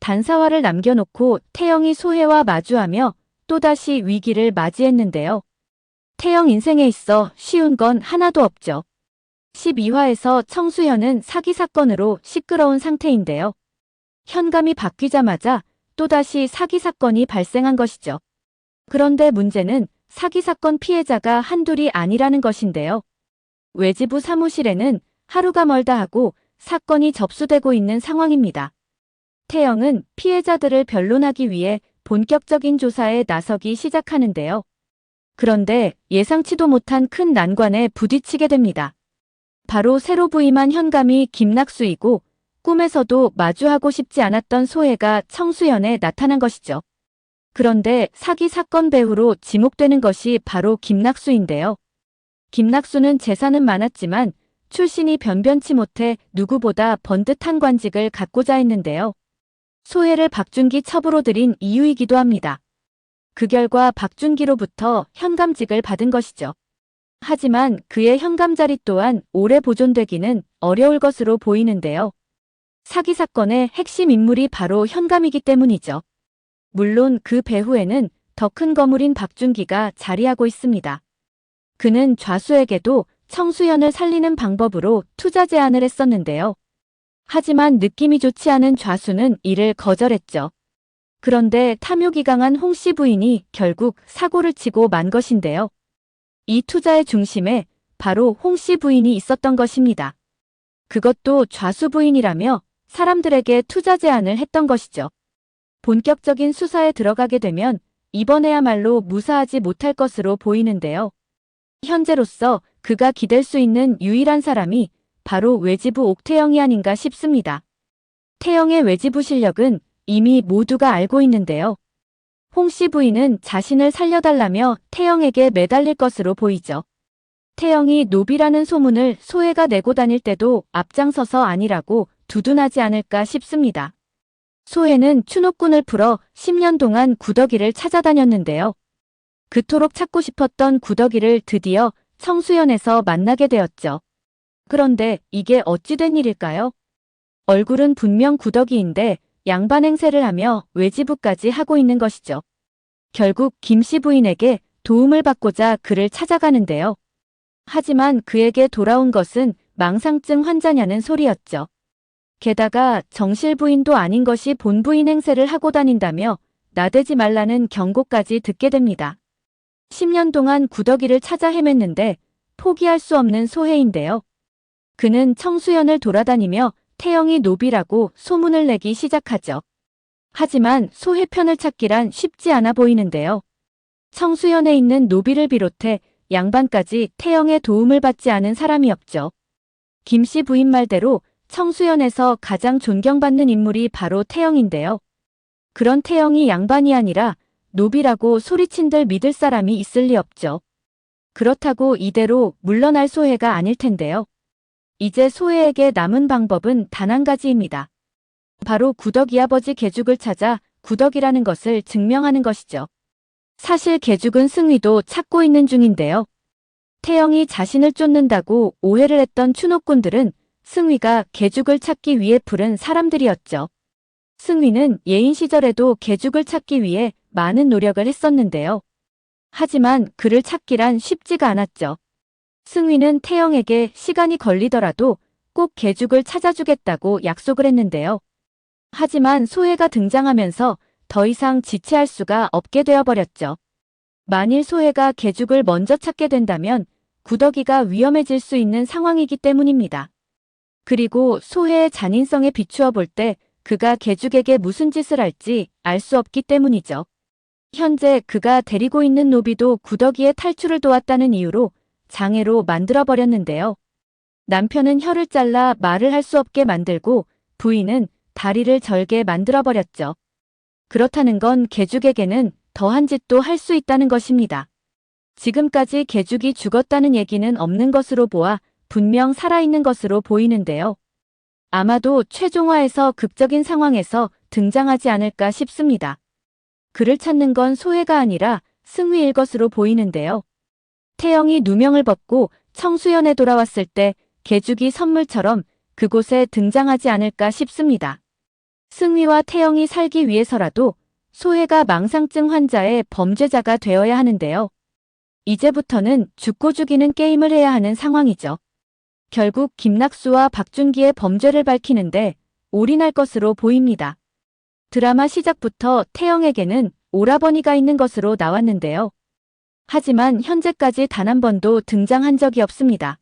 단사화를 남겨놓고 태영이 소혜와 마주하며 또다시 위기를 맞이했는데요. 태영 인생에 있어 쉬운 건 하나도 없죠. 12화에서 청수현은 사기 사건으로 시끄러운 상태인데요. 현감이 바뀌자마자 또다시 사기 사건이 발생한 것이죠. 그런데 문제는 사기 사건 피해자가 한둘이 아니라는 것인데요. 외지부 사무실에는 하루가 멀다 하고 사건이 접수되고 있는 상황입니다. 태영은 피해자들을 변론하기 위해 본격적인 조사에 나서기 시작하는데요. 그런데 예상치도 못한 큰 난관에 부딪히게 됩니다. 바로 새로 부임한 현감이 김낙수이고 꿈에서도 마주하고 싶지 않았던 소혜가 청수현에 나타난 것이죠. 그런데 사기 사건 배후로 지목되는 것이 바로 김낙수인데요. 김낙수는 재산은 많았지만 출신이 변변치 못해 누구보다 번듯한 관직을 갖고자 했는데요. 소혜를 박준기 첩으로 들인 이유이기도 합니다. 그 결과 박준기로부터 현감직을 받은 것이죠. 하지만 그의 현감 자리 또한 오래 보존되기는 어려울 것으로 보이는데요. 사기 사건의 핵심 인물이 바로 현감이기 때문이죠. 물론 그 배후에는 더 큰 거물인 박준기가 자리하고 있습니다. 그는 좌수에게도 청수현을 살리는 방법으로 투자 제안을 했었는데요. 하지만 느낌이 좋지 않은 좌수는 이를 거절했죠. 그런데 탐욕이 강한 홍씨 부인이 결국 사고를 치고 만 것인데요. 이 투자의 중심에 바로 홍씨 부인이 있었던 것입니다. 그것도 좌수 부인이라며 사람들에게 투자 제안을 했던 것이죠. 본격적인 수사에 들어가게 되면 이번에야말로 무사하지 못할 것으로 보이는데요. 현재로서 그가 기댈 수 있는 유일한 사람이 바로 외지부 옥태영이 아닌가 싶습니다. 태영의 외지부 실력은 이미 모두가 알고 있는데요. 홍씨 부인은 자신을 살려달라며 태영에게 매달릴 것으로 보이죠. 태영이 노비라는 소문을 소혜가 내고 다닐 때도 앞장서서 아니라고 두둔하지 않을까 싶습니다. 소혜는 추노꾼을 풀어 10년 동안 구더기를 찾아다녔는데요. 그토록 찾고 싶었던 구더기를 드디어 청수현에서 만나게 되었죠. 그런데 이게 어찌 된 일일까요? 얼굴은 분명 구더기인데 양반 행세를 하며 외지부까지 하고 있는 것이죠. 결국 김씨 부인에게 도움을 받고자 그를 찾아가는데요. 하지만 그에게 돌아온 것은 망상증 환자냐는 소리였죠. 게다가 정실 부인도 아닌 것이 본부인 행세를 하고 다닌다며 나대지 말라는 경고까지 듣게 됩니다. 10년 동안 구더기를 찾아 헤맸는데 포기할 수 없는 소혜인데요. 그는 청수현을 돌아다니며 태영이 노비라고 소문을 내기 시작하죠. 하지만 소혜 편을 찾기란 쉽지 않아 보이는데요. 청수현에 있는 노비를 비롯해 양반까지 태영의 도움을 받지 않은 사람이 없죠. 김씨 부인 말대로 청수현에서 가장 존경받는 인물이 바로 태영인데요. 그런 태영이 양반이 아니라 노비라고 소리친들 믿을 사람이 있을 리 없죠. 그렇다고 이대로 물러날 소혜가 아닐 텐데요. 이제 소혜에게 남은 방법은 단 한 가지입니다. 바로 구덕이 아버지 계죽을 찾아 구덕이라는 것을 증명하는 것이죠. 사실 계죽은 승위도 찾고 있는 중인데요. 태영이 자신을 쫓는다고 오해를 했던 추노꾼들은 승위가 계죽을 찾기 위해 부른 사람들이었죠. 승위는 예인 시절에도 계죽을 찾기 위해 많은 노력을 했었는데요. 하지만 그를 찾기란 쉽지가 않았죠. 승위는 태영에게 시간이 걸리더라도 꼭 계죽을 찾아주겠다고 약속을 했는데요. 하지만 소혜가 등장하면서 더 이상 지체할 수가 없게 되어버렸죠. 만일 소혜가 계죽을 먼저 찾게 된다면 구더기가 위험해질 수 있는 상황이기 때문입니다. 그리고 소혜의 잔인성에 비추어 볼 때 그가 계죽에게 무슨 짓을 할지 알 수 없기 때문이죠. 현재 그가 데리고 있는 노비도 구더기의 탈출을 도왔다는 이유로 장애로 만들어버렸는데요. 남편은 혀를 잘라 말을 할 수 없게 만들고 부인은 다리를 절게 만들어버렸죠. 그렇다는 건 계죽에게는 더한 짓도 할 수 있다는 것입니다. 지금까지 계죽이 죽었다는 얘기는 없는 것으로 보아 분명 살아있는 것으로 보이는데요. 아마도 최종화에서 극적인 상황에서 등장하지 않을까 싶습니다. 그를 찾는 건 소혜가 아니라 승위일 것으로 보이는데요. 태영이 누명을 벗고 청수현에 돌아왔을 때 계죽이 선물처럼 그곳에 등장하지 않을까 싶습니다. 승위와 태영이 살기 위해서라도 소혜가 망상증 환자의 범죄자가 되어야 하는데요. 이제부터는 죽고 죽이는 게임을 해야 하는 상황이죠. 결국 김낙수와 박준기의 범죄를 밝히는데 올인할 것으로 보입니다. 드라마 시작부터 태영에게는 오라버니가 있는 것으로 나왔는데요. 하지만 현재까지 단 한 번도 등장한 적이 없습니다.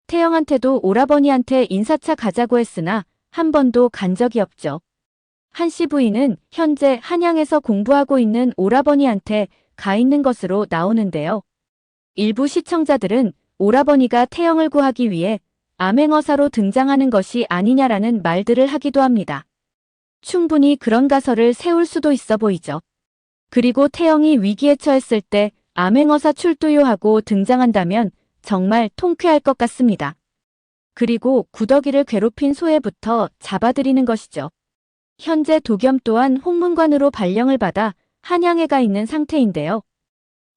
태영한테도 오라버니한테 인사차 가자고 했으나 한 번도 간 적이 없죠. 한씨 부인은 현재 한양에서 공부하고 있는 오라버니한테 가 있는 것으로 나오는데요. 일부 시청자들은 오라버니가 태영을 구하기 위해 암행어사로 등장하는 것이 아니냐라는 말들을 하기도 합니다. 충분히 그런 가설을 세울 수도 있어 보이죠. 그리고 태영이 위기에 처했을 때 암행어사 출두요 하고 등장한다면 정말 통쾌할 것 같습니다. 그리고 구더기를 괴롭힌 소혜부터 잡아들이는 것이죠. 현재 도겸 또한 홍문관으로 발령을 받아 한양에 가 있는 상태인데요.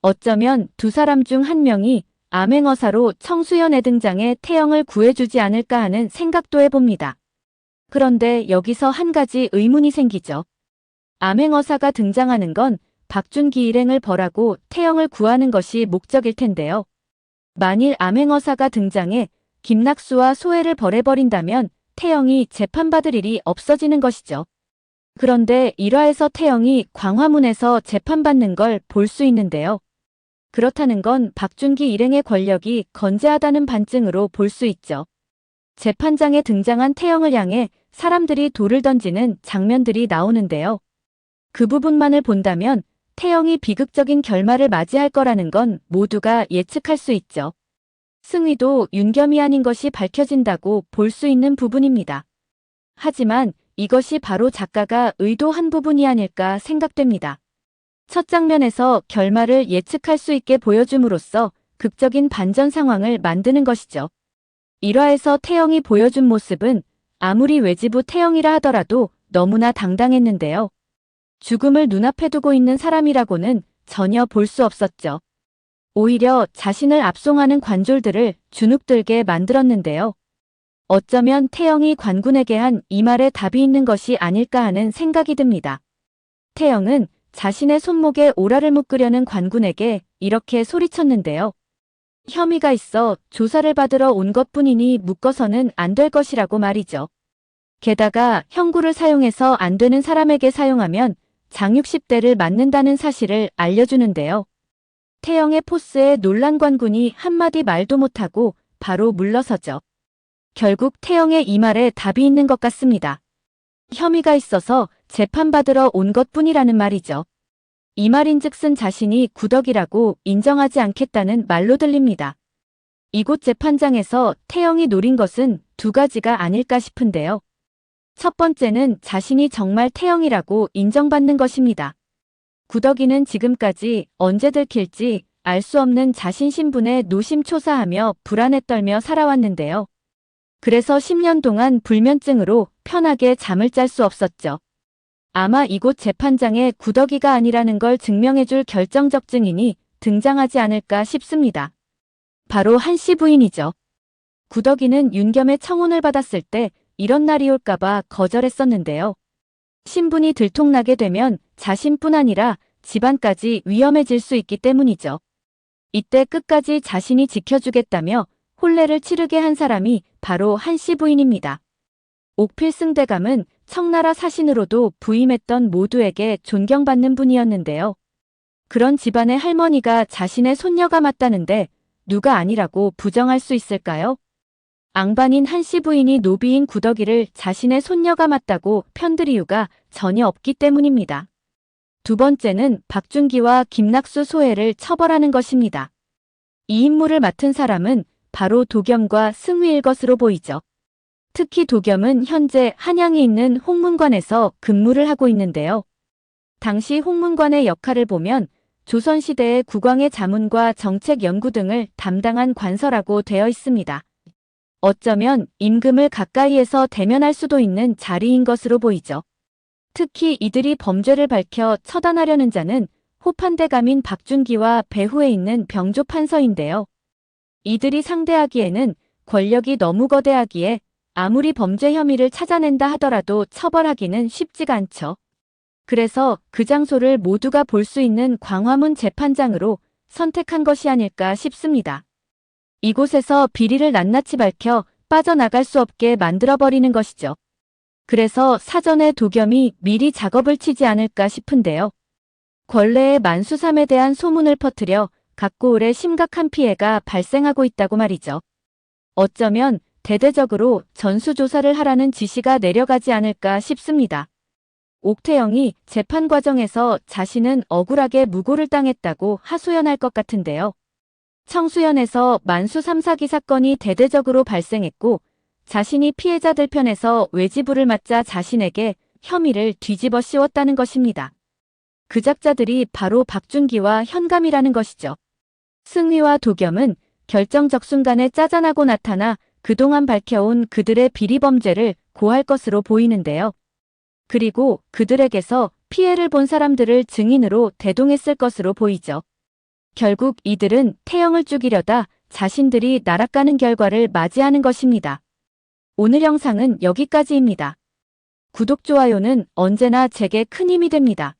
어쩌면 두 사람 중 한 명이 암행어사로 청수연에 등장해 태영을 구해주지 않을까 하는 생각도 해봅니다. 그런데 여기서 한 가지 의문이 생기죠. 암행어사가 등장하는 건 박준기 일행을 벌하고 태영을 구하는 것이 목적일 텐데요. 만일 암행어사가 등장해 김낙수와 소혜를 벌해버린다면 태영이 재판받을 일이 없어지는 것이죠. 그런데 1화에서 태영이 광화문에서 재판받는 걸 볼 수 있는데요. 그렇다는 건 박준기 일행의 권력이 건재하다는 반증으로 볼 수 있죠. 재판장에 등장한 태영을 향해 사람들이 돌을 던지는 장면들이 나오는데요. 그 부분만을 본다면 태영이 비극적인 결말을 맞이할 거라는 건 모두가 예측할 수 있죠. 승위도 윤겸이 아닌 것이 밝혀진다고 볼 수 있는 부분입니다. 하지만 이것이 바로 작가가 의도한 부분이 아닐까 생각됩니다. 첫 장면에서 결말을 예측할 수 있게 보여줌으로써 극적인 반전 상황을 만드는 것이죠. 1화에서 태영이 보여준 모습은 아무리 외지부 태영이라 하더라도 너무나 당당했는데요. 죽음을 눈앞에 두고 있는 사람이라고는 전혀 볼 수 없었죠. 오히려 자신을 압송하는 관졸들을 주눅들게 만들었는데요. 어쩌면 태영이 관군에게 한 이 말에 답이 있는 것이 아닐까 하는 생각이 듭니다. 태영은 자신의 손목에 오라를 묶으려는 관군에게 이렇게 소리쳤는데요. 혐의가 있어 조사를 받으러 온 것뿐이니 묶어서는 안 될 것이라고 말이죠. 게다가 형구를 사용해서 안 되는 사람에게 사용하면 장 60대를 맞는다는 사실을 알려주는데요. 태영의 포스에 놀란 관군이 한마디 말도 못하고 바로 물러서죠. 결국 태영의 이 말에 답이 있는 것 같습니다. 혐의가 있어서 재판받으러 온 것뿐이라는 말이죠. 이 말인즉슨 자신이 구덕이라고 인정하지 않겠다는 말로 들립니다. 이곳 재판장에서 태영이 노린 것은 두 가지가 아닐까 싶은데요. 첫 번째는 자신이 정말 태영이라고 인정받는 것입니다. 구덕이는 지금까지 언제 들킬지 알 수 없는 자신 신분에 노심초사하며 불안에 떨며 살아왔는데요. 그래서 10년 동안 불면증으로 편하게 잠을 잘 수 없었죠. 아마 이곳 재판장에 구덕이가 아니라는 걸 증명해줄 결정적 증인이 등장하지 않을까 싶습니다. 바로 한씨 부인이죠. 구덕이는 윤겸의 청혼을 받았을 때 이런 날이 올까봐 거절했었는데요. 신분이 들통나게 되면 자신뿐 아니라 집안까지 위험해질 수 있기 때문이죠. 이때 끝까지 자신이 지켜주겠다며 혼례를 치르게 한 사람이 바로 한씨 부인입니다. 옥필승대감은 청나라 사신으로도 부임했던 모두에게 존경받는 분이었는데요. 그런 집안의 할머니가 자신의 손녀가 맞다는데 누가 아니라고 부정할 수 있을까요? 앙반인 한씨 부인이 노비인 구덕이를 자신의 손녀가 맞다고 편들 이유가 전혀 없기 때문입니다. 두 번째는 박준기와 김낙수 소혜를 처벌하는 것입니다. 이 임무를 맡은 사람은 바로 도겸과 승위일 것으로 보이죠. 특히 도겸은 현재 한양에 있는 홍문관에서 근무를 하고 있는데요. 당시 홍문관의 역할을 보면 조선시대의 국왕의 자문과 정책 연구 등을 담당한 관서라고 되어 있습니다. 어쩌면 임금을 가까이에서 대면할 수도 있는 자리인 것으로 보이죠. 특히 이들이 범죄를 밝혀 처단하려는 자는 호판대감인 박준기와 배후에 있는 병조 판서인데요. 이들이 상대하기에는 권력이 너무 거대하기에 아무리 범죄 혐의를 찾아낸다 하더라도 처벌하기는 쉽지가 않죠. 그래서 그 장소를 모두가 볼 수 있는 광화문 재판장으로 선택한 것이 아닐까 싶습니다. 이곳에서 비리를 낱낱이 밝혀 빠져나갈 수 없게 만들어버리는 것이죠. 그래서 사전에 도겸이 미리 작업을 치지 않을까 싶은데요. 권례의 만수삼에 대한 소문을 퍼뜨려 각고을에 심각한 피해가 발생하고 있다고 말이죠. 어쩌면 대대적으로 전수조사를 하라는 지시가 내려가지 않을까 싶습니다. 옥태영이 재판 과정에서 자신은 억울하게 무고를 당했다고 하소연할 것 같은데요. 청수현에서 만수 3사기 사건이 대대적으로 발생했고 자신이 피해자들 편에서 외지부를 맞자 자신에게 혐의를 뒤집어 씌웠다는 것입니다. 그 작자들이 바로 박준기와 현감이라는 것이죠. 승휘와 도겸은 결정적 순간에 짜잔하고 나타나 그동안 밝혀온 그들의 비리 범죄를 고할 것으로 보이는데요. 그리고 그들에게서 피해를 본 사람들을 증인으로 대동했을 것으로 보이죠. 결국 이들은 태영을 죽이려다 자신들이 날아가는 결과를 맞이하는 것입니다. 오늘 영상은 여기까지입니다. 구독, 좋아요는 언제나 제게 큰 힘이 됩니다.